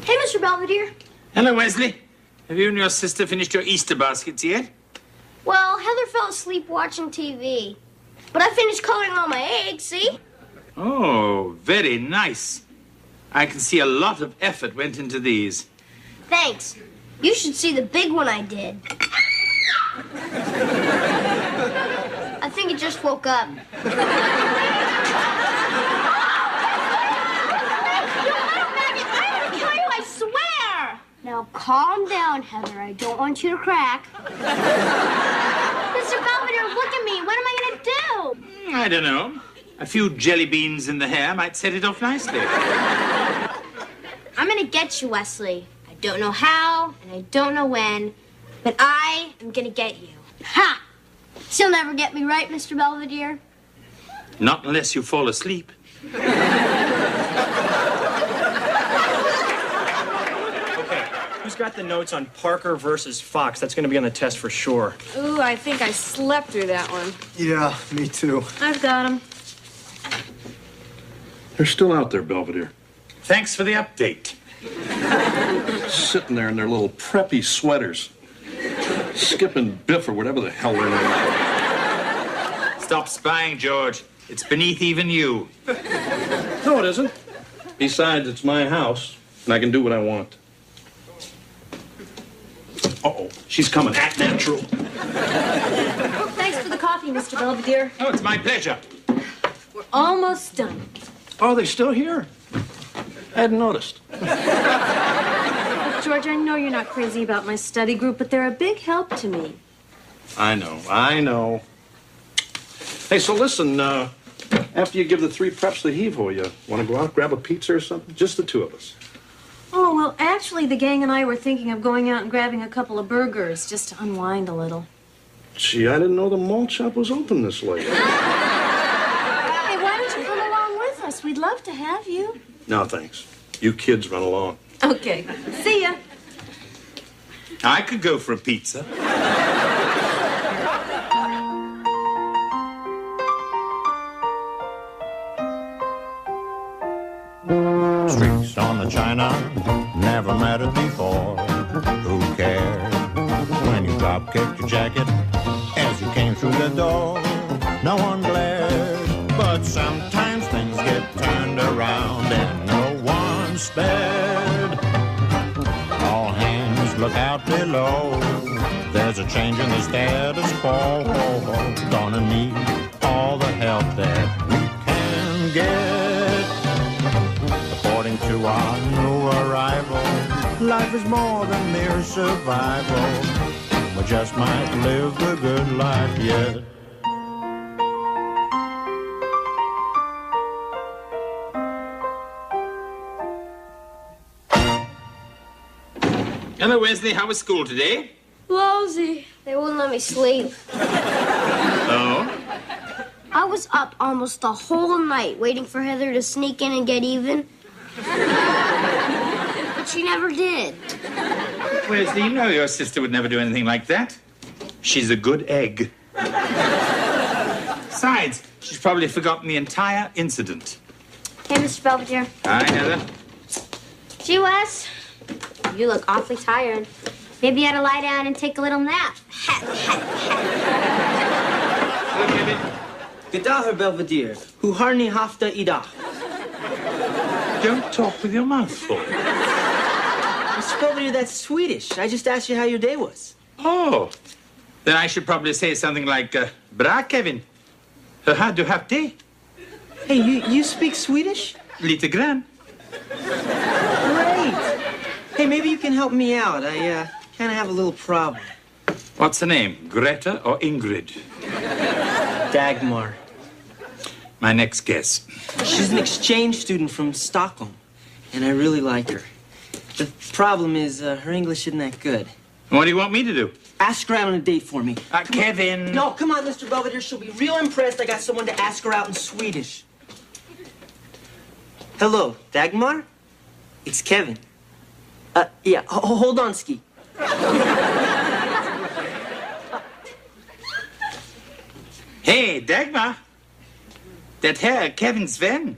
Hey, Mr. Belvedere. Hello, Wesley. Have you and your sister finished your Easter baskets yet? Well, Heather fell asleep watching TV. But I finished coloring all my eggs, see? Oh, very nice. I can see a lot of effort went into these. Thanks. You should see the big one I did. I think it just woke up. I swear! Now calm down, Heather. I don't want you to crack. Mr. Belvedere, look at me. What am I going to do? I don't know. A few jelly beans in the hair might set it off nicely. I'm going to get you, Wesley. I don't know how, and I don't know when, but I am going to get you. Ha! She'll never get me right, Mr. Belvedere. Not unless you fall asleep. Who's got the notes on Parker versus Fox? That's going to be on the test for sure. Ooh, I think I slept through that one. Yeah, me too. I've got them. They're still out there, Belvedere. Thanks for the update. Sitting there in their little preppy sweaters. Skipping Biff or whatever the hell they're named. Stop spying, George. It's beneath even you. No, it isn't. Besides, it's my house, and I can do what I want. Uh-oh, she's coming. Act natural. Thanks for the coffee, Mr. Belvedere. Oh, it's my pleasure. We're almost done. Oh, they're still here? I hadn't noticed. George, I know you're not crazy about my study group, but they're a big help to me. I know. Hey, so listen, after you give the 3 preps the heave-ho, you want to go out, grab a pizza or something? Just the 2 of us. Oh, well, actually, the gang and I were thinking of going out and grabbing a couple of burgers just to unwind a little. Gee, I didn't know the malt shop was open this late. Hey, why don't you come along with us? We'd love to have you. No, thanks. You kids run along. Okay. See ya. I could go for a pizza. Streaks on the china, never mattered before. Who cared when you drop-kicked your jacket as you came through the door? No one glared, but sometimes things get turned around and no one spared. All hands look out below. There's a change in the status quo. Gonna need all the help that we can get. According to our new arrival, life is more than mere survival. We just might live the good life yet. Hello, Wesley. How was school today? Lousy. They wouldn't let me sleep. Oh? I was up almost the whole night waiting for Heather to sneak in and get even. But she never did. Wesley, you know your sister would never do anything like that. She's a good egg. Besides, she's probably forgotten the entire incident. Hey, Mr. Belvedere. Hi, Heather. Gee, Wes, you look awfully tired. Maybe you ought to lie down and take a little nap. Look, baby. Gedag, Herr Belvedere. Hoe harni hafta idag? Don't talk with your mouth full. Mr. Belvedere, that's Swedish. I just asked you how your day was. Oh. Then I should probably say something like, Bra, Kevin. Hur har du haft det? Hey, you speak Swedish? Lite grann. Great. Hey, maybe you can help me out. I kind of have a little problem. What's her name? Greta or Ingrid? Dagmar. My next guess. She's an exchange student from Stockholm, and I really like her. The problem is her English isn't that good. What do you want me to do? Ask her out on a date for me. Kevin. No, come on, Mr. Belvedere. She'll be real impressed I got someone to ask her out in Swedish. Hello, Dagmar? It's Kevin. Yeah, hold on, Ski. Hey, Dagmar. Det här är Kevins vän.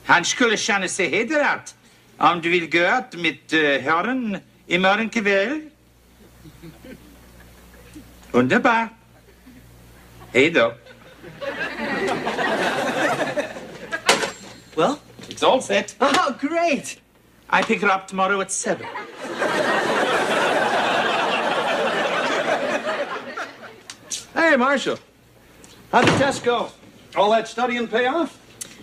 Han skulle känna sig hedrat Om du vill gå ut med herren imorgon kväll? Underbart. Hej då. Well? It's all set. Oh, great! I pick her up tomorrow at 7. Hey, Marcia. How'd the test go? All that studying pay off?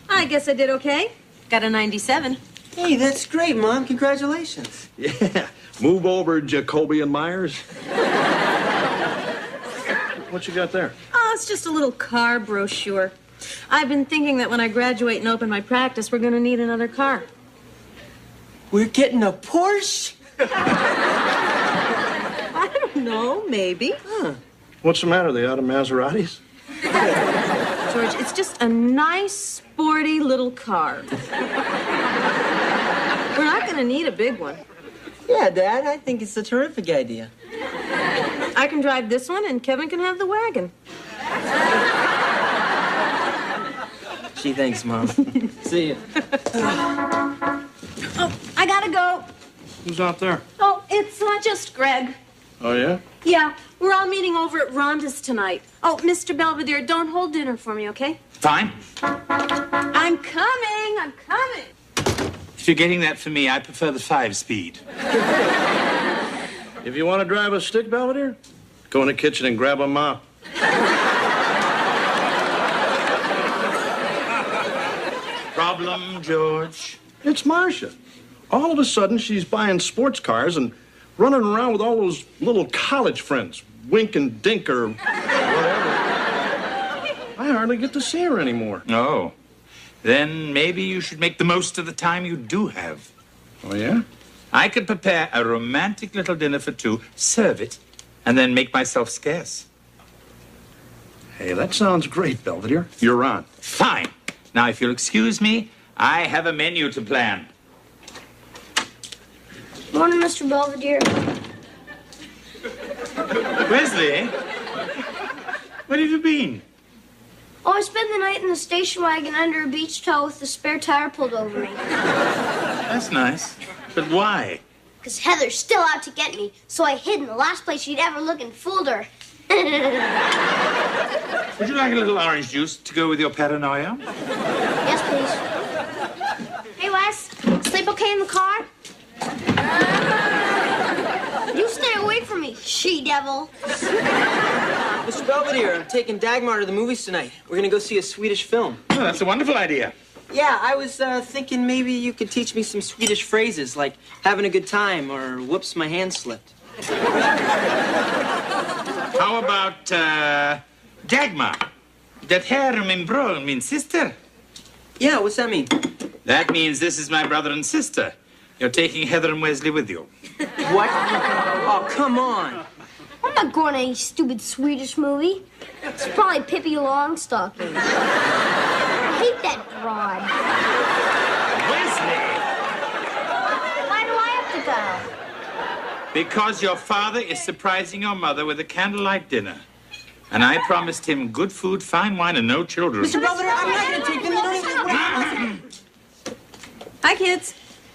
I guess I did okay. Got a 97. Hey, that's great, Mom. Congratulations. Yeah. Move over, Jacoby and Myers. What you got there? Oh, it's just a little car brochure. I've been thinking that when I graduate and open my practice, we're going to need another car. We're getting a Porsche? I don't know, maybe. What's the matter? They out of Maseratis? George, it's just a nice, sporty little car. We're not going to need a big one. Yeah, Dad, I think it's a terrific idea. I can drive this one, and Kevin can have the wagon. Gee, thanks, Mom. See you. Oh, I gotta go. Who's out there? Oh, it's just Greg. Oh, yeah? Yeah, we're all meeting over at Rhonda's tonight. Oh, Mr. Belvedere, don't hold dinner for me, okay? Fine. I'm coming. If you're getting that for me, I prefer the 5-speed. If you want to drive a stick, Belvedere, go in the kitchen and grab a mop. Problem, George? It's Marcia. All of a sudden, she's buying sports cars and running around with all those little college friends, Wink and Dink or whatever. I hardly get to see her anymore. Oh. Then maybe you should make the most of the time you do have. Oh, yeah? I could prepare a romantic little dinner for 2, serve it, and then make myself scarce. Hey, that sounds great, Belvedere. You're on. Fine. Now, if you'll excuse me, I have a menu to plan. Morning, Mr. Belvedere. Wesley, where have you been? Oh, I spent the night in the station wagon under a beach towel with the spare tire pulled over me. That's nice. But why? Because Heather's still out to get me, so I hid in the last place she'd ever look and fooled her. Would you like a little orange juice to go with your paranoia? Yes, please. Hey, Wes, sleep okay in the car? You stay away from me, she-devil. Mr. Belvedere, I'm taking Dagmar to the movies tonight. We're gonna go see a Swedish film. Oh, that's a wonderful idea. Yeah, I was thinking maybe you could teach me some Swedish phrases like having a good time or whoops, my hand slipped. How about, Dagmar? Det här är min bror, min sister. Yeah, what's that mean? That means this is my brother and sister. You're taking Heather and Wesley with you. What? Oh, come on. I'm not going to any stupid Swedish movie. It's probably Pippi Longstocking. I hate that broad. Wesley! Why do I have to go? Because your father is surprising your mother with a candlelight dinner. And I promised him good food, fine wine, and no children. Mr. Belvedere, I'm not gonna take them. You don't even... Hi, kids.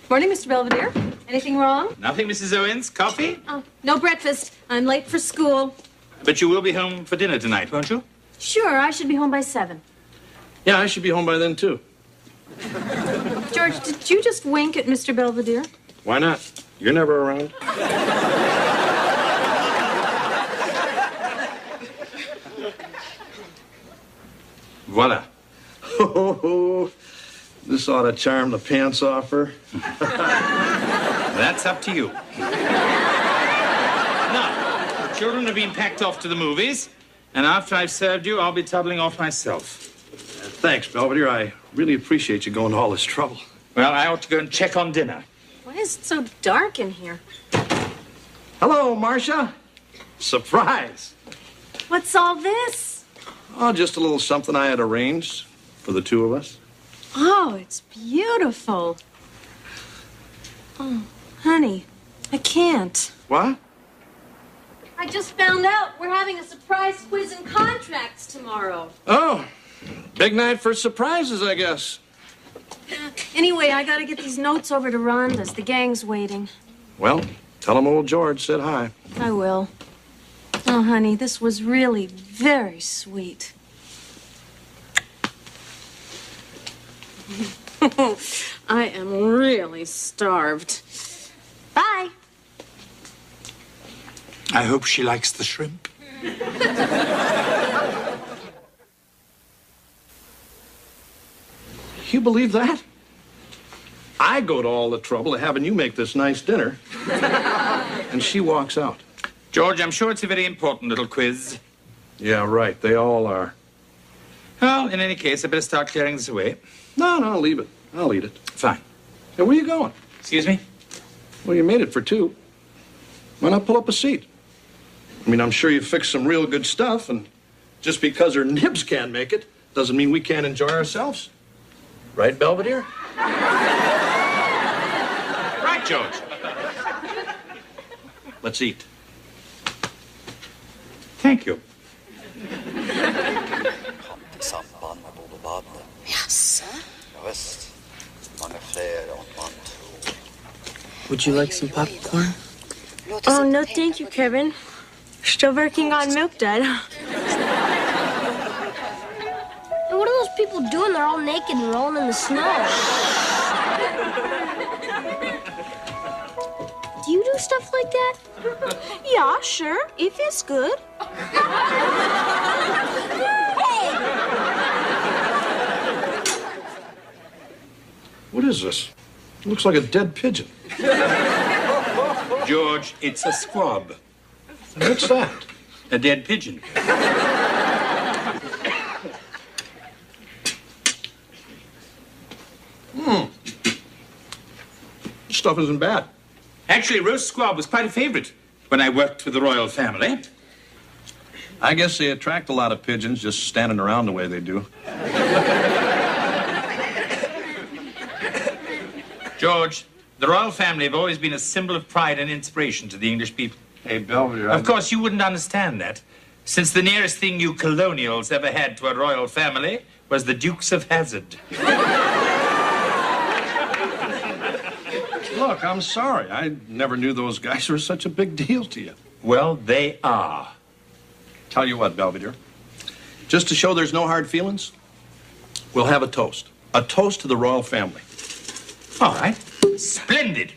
Morning, Mr. Belvedere. Anything wrong? Nothing, Mrs. Owens? Coffee? Oh, no breakfast. I'm late for school. But you will be home for dinner tonight, won't you? Sure, I should be home by 7. Yeah, I should be home by then, too. George, did you just wink at Mr. Belvedere? Why not? You're never around. Voila. Oh, this ought to charm the pants off her. That's up to you. Now, the children are being packed off to the movies, and after I've served you, I'll be toddling off myself. Thanks, Belvedere. I really appreciate you going to all this trouble. Well, I ought to go and check on dinner. Why is it so dark in here? Hello, Marcia. Surprise. What's all this? Oh, just a little something I had arranged for the two of us. Oh, it's beautiful. Oh, honey, I can't. What? I just found out we're having a surprise quiz in contracts tomorrow. Oh, big night for surprises, I guess. Anyway, I gotta get these notes over to Rhonda's. The gang's waiting. Well, tell him old George said hi. I will. Oh, honey, this was really very sweet. I am really starved. Bye. I hope she likes the shrimp. You believe that? I go to all the trouble of having you make this nice dinner, and she walks out. George, I'm sure it's a very important little quiz. Yeah, right. They all are. Well, in any case, I better start clearing this away. No, leave it. I'll eat it. Fine. Hey, where are you going? Excuse me? Well, you made it for two. Why not pull up a seat? I mean, I'm sure you fixed some real good stuff, and just because her nibs can't make it doesn't mean we can't enjoy ourselves. Right, Belvedere? Right, George. Let's eat. Thank you. I samband med blodbadet. Jaså? Ja, visst. Många fler än man tror. Would you like some popcorn? Oh, no, thank you, Kevin. Still working on Milk Dud. And what are those people doing? They're all naked and rolling in the snow. Do you do stuff like that? Yeah, sure. It feels good. What is this? It looks like a dead pigeon. George, it's a squab. What's that? A dead pigeon. Stuff isn't bad. Actually, roast squab was quite a favorite when I worked with the royal family. I guess they attract a lot of pigeons just standing around the way they do. George, the royal family have always been a symbol of pride and inspiration to the English people. Hey, Belvedere. Of course, you wouldn't understand that, since the nearest thing you colonials ever had to a royal family was the Dukes of Hazzard. Look, I'm sorry. I never knew those guys were such a big deal to you. Well, they are. Tell you what, Belvedere. Just to show there's no hard feelings, we'll have a toast. A toast to the royal family. All right. Splendid.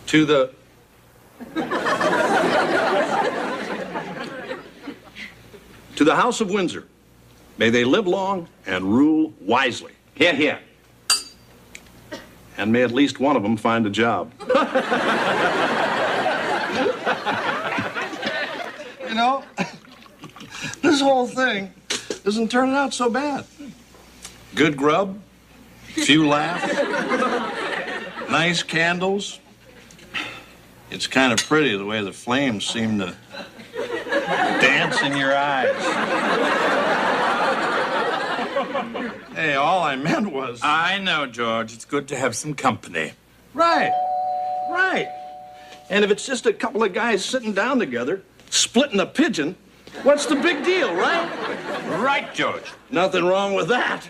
To the... To the House of Windsor. May they live long and rule wisely. Hear, hear. And may at least one of them find a job. You know, this whole thing isn't turning out so bad. Good grub, few laughs, nice candles. It's kind of pretty the way the flames seem to dance in your eyes. Hey, all I meant was... I know, George. It's good to have some company. Right. And if it's just a couple of guys sitting down together, splitting a pigeon, what's the big deal, right? Right, George. Nothing wrong with that.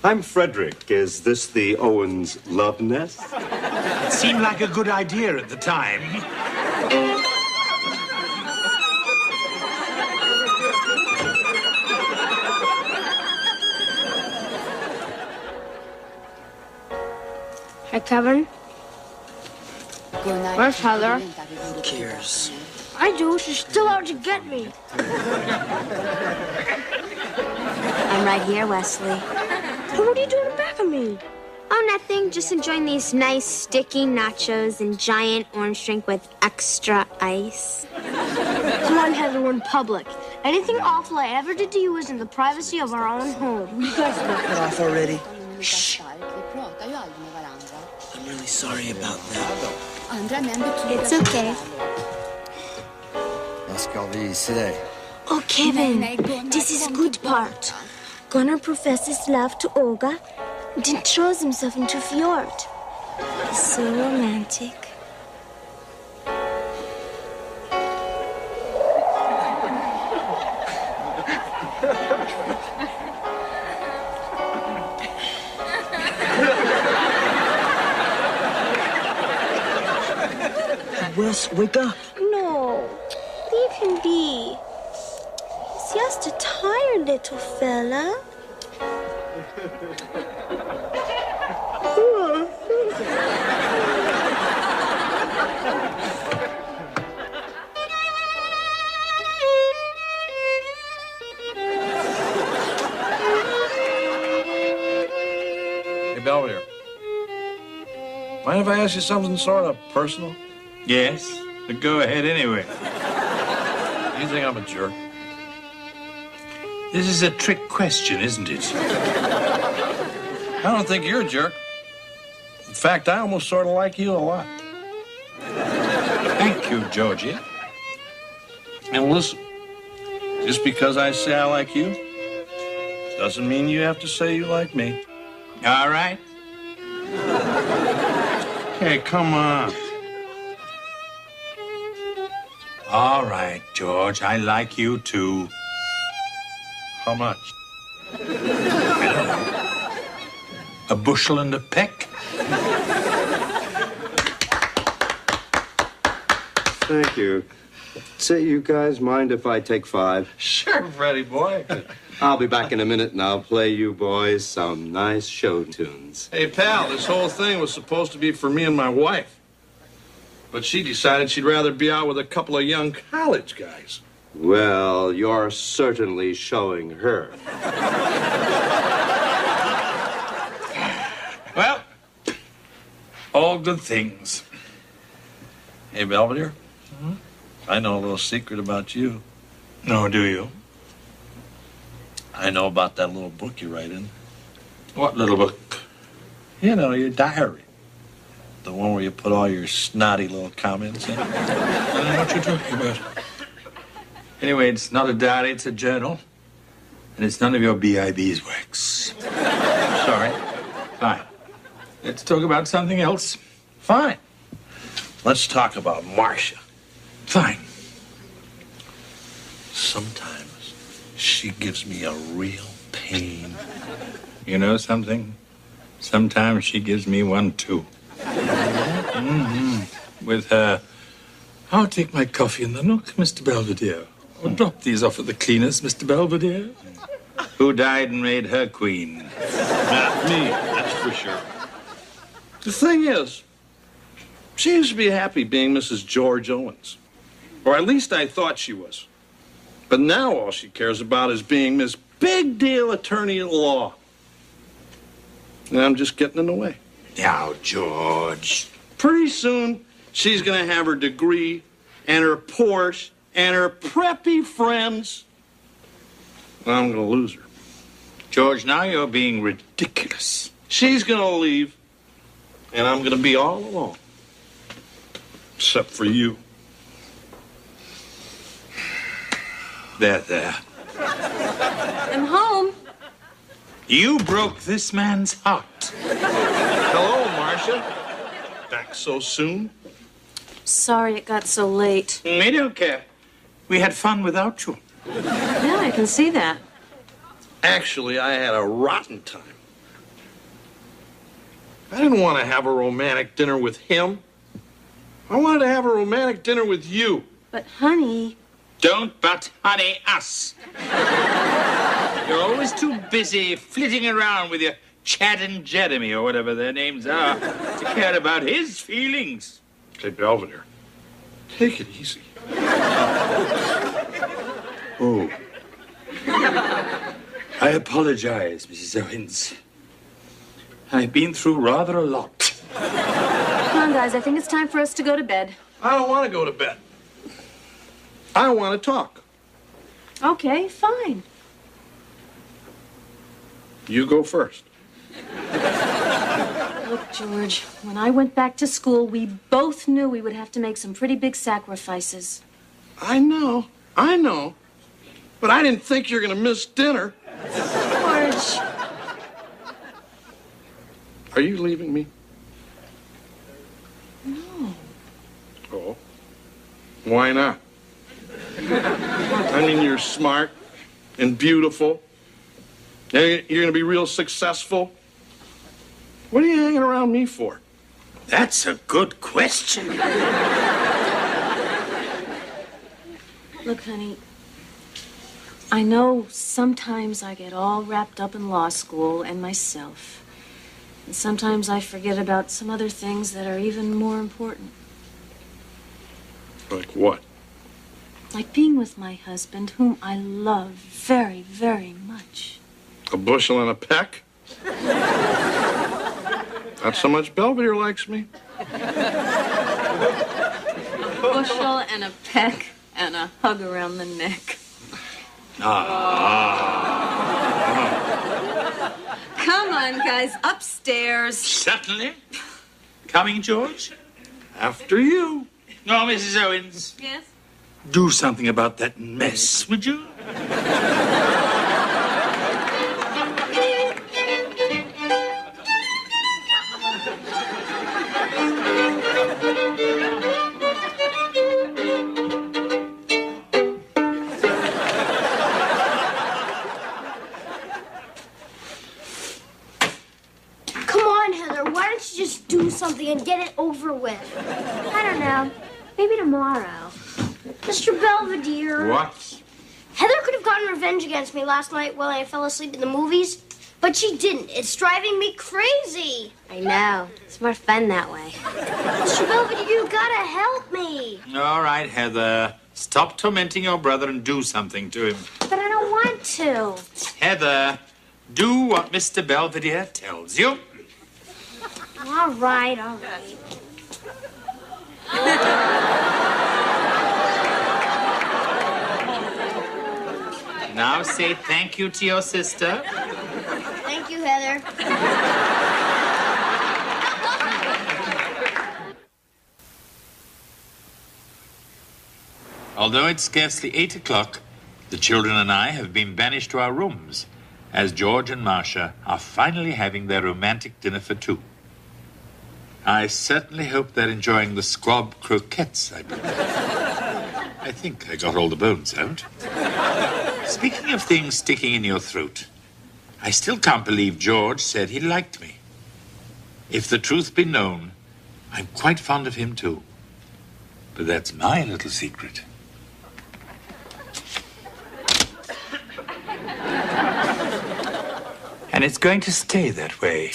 I'm Frederick. Is this the Owens love nest? It seemed like a good idea at the time. Hey, Kevin. Where's Heather? Who cares? I do. She's still out to get me. I'm right here, Wesley. Hey, what are you doing back of me? Oh, nothing. Just enjoying these nice sticky nachos and giant orange drink with extra ice. Come on, Heather, we're in public. Anything awful I ever did to you was in the privacy of our own home. You guys know. Get off already. Shh. I'm really sorry about that. It's okay. Vad ska vi se dig? Oh, Kevin, this is good part. Gunnar professes love to Olga, then throws himself into a fjord. It's so romantic. Wes, wake up. No, leave him be. He's just a tired little fella. Hey, Belvedere. Mind if I ask you something sort of personal? Yes, but go ahead anyway. You think I'm a jerk? This is a trick question, isn't it? I don't think you're a jerk. In fact, I almost sort of like you a lot. Thank you, Georgie. And listen, just because I say I like you, doesn't mean you have to say you like me. All right. Hey, come on. All right, George, I like you too. How much? A bushel and a peck? Thank you. Say, you guys mind if I take 5? Sure, Freddie boy. I'll be back in a minute and I'll play you boys some nice show tunes. Hey, pal, this whole thing was supposed to be for me and my wife. But she decided she'd rather be out with a couple of young college guys. Well, you're certainly showing her. Well, all good things. Hey, Belvedere, I know a little secret about you. No, do you? I know about that little book you write in. What little book? You know, your diary. The one where you put all your snotty little comments in. I don't know what you're talking about. Anyway, it's not a diary, it's a journal. And it's none of your B.I.B.'s works. Sorry. Fine. Let's talk about something else. Fine. Let's talk about Marcia. Fine. Sometimes she gives me a real pain. You know something? Sometimes she gives me one, too. Mm-hmm. With her, I'll take my coffee in the nook, Mr. Belvedere. Or drop these off at the cleaners, Mr. Belvedere. Who died and made her queen? Not me, that's for sure. The thing is, she used to be happy being Mrs. George Owens. Or at least I thought she was. But now all she cares about is being Miss Big Deal Attorney at Law. And I'm just getting in the way. Now, George. Pretty soon, she's going to have her degree and her Porsche and her preppy friends. And I'm going to lose her. George, now you're being ridiculous. She's going to leave, and I'm going to be all alone. Except for you. There. I'm home. You broke this man's heart. Hello, Marcia. Back so soon? Sorry it got so late. We don't care. We had fun without you. Yeah, I can see that. Actually, I had a rotten time. I didn't want to have a romantic dinner with him. I wanted to have a romantic dinner with you. But, honey... Don't but honey us. You're always too busy flitting around with your Chad and Jeremy, or whatever their names are, to care about his feelings. Hey, Belvedere, take it easy. Oh. I apologize, Mrs. Owens. I've been through rather a lot. Come on, guys, I think it's time for us to go to bed. I don't want to go to bed. I want to talk. Okay, fine. You go first. Look, George, when I went back to school, we both knew we would have to make some pretty big sacrifices. I know. But I didn't think you were going to miss dinner. George. Are you leaving me? No. Oh. Why not? I mean, you're smart and beautiful. You're going to be real successful. What are you hanging around me for? That's a good question. Look, honey, I know sometimes I get all wrapped up in law school and myself. And sometimes I forget about some other things that are even more important. Like what? Like being with my husband, whom I love very, very much. A bushel and a peck? Not so much Belvedere likes me. A bushel and a peck and a hug around the neck. Come on, guys, upstairs. Certainly. Coming, George? After you. Oh, Mrs. Owens. Yes? Do something about that mess, would you? Come on, Heather. Why don't you just do something and get it over with? I don't know. Maybe tomorrow. Mr. Belvedere. What? Heather could have gotten revenge against me last night while I fell asleep in the movies, but she didn't. It's driving me crazy. I know. It's more fun that way. Mr. Belvedere, you gotta help me. All right, Heather. Stop tormenting your brother and do something to him. But I don't want to. Heather, do what Mr. Belvedere tells you. All right, all right. Now say thank you to your sister. Thank you, Heather. Although it's scarcely 8 o'clock, the children and I have been banished to our rooms, as George and Marcia are finally having their romantic dinner for two. I certainly hope they're enjoying the squab croquettes I brought. I think I got all the bones out. Speaking of things sticking in your throat, I still can't believe George said he liked me. If the truth be known, I'm quite fond of him too. But that's my little secret. And it's going to stay that way.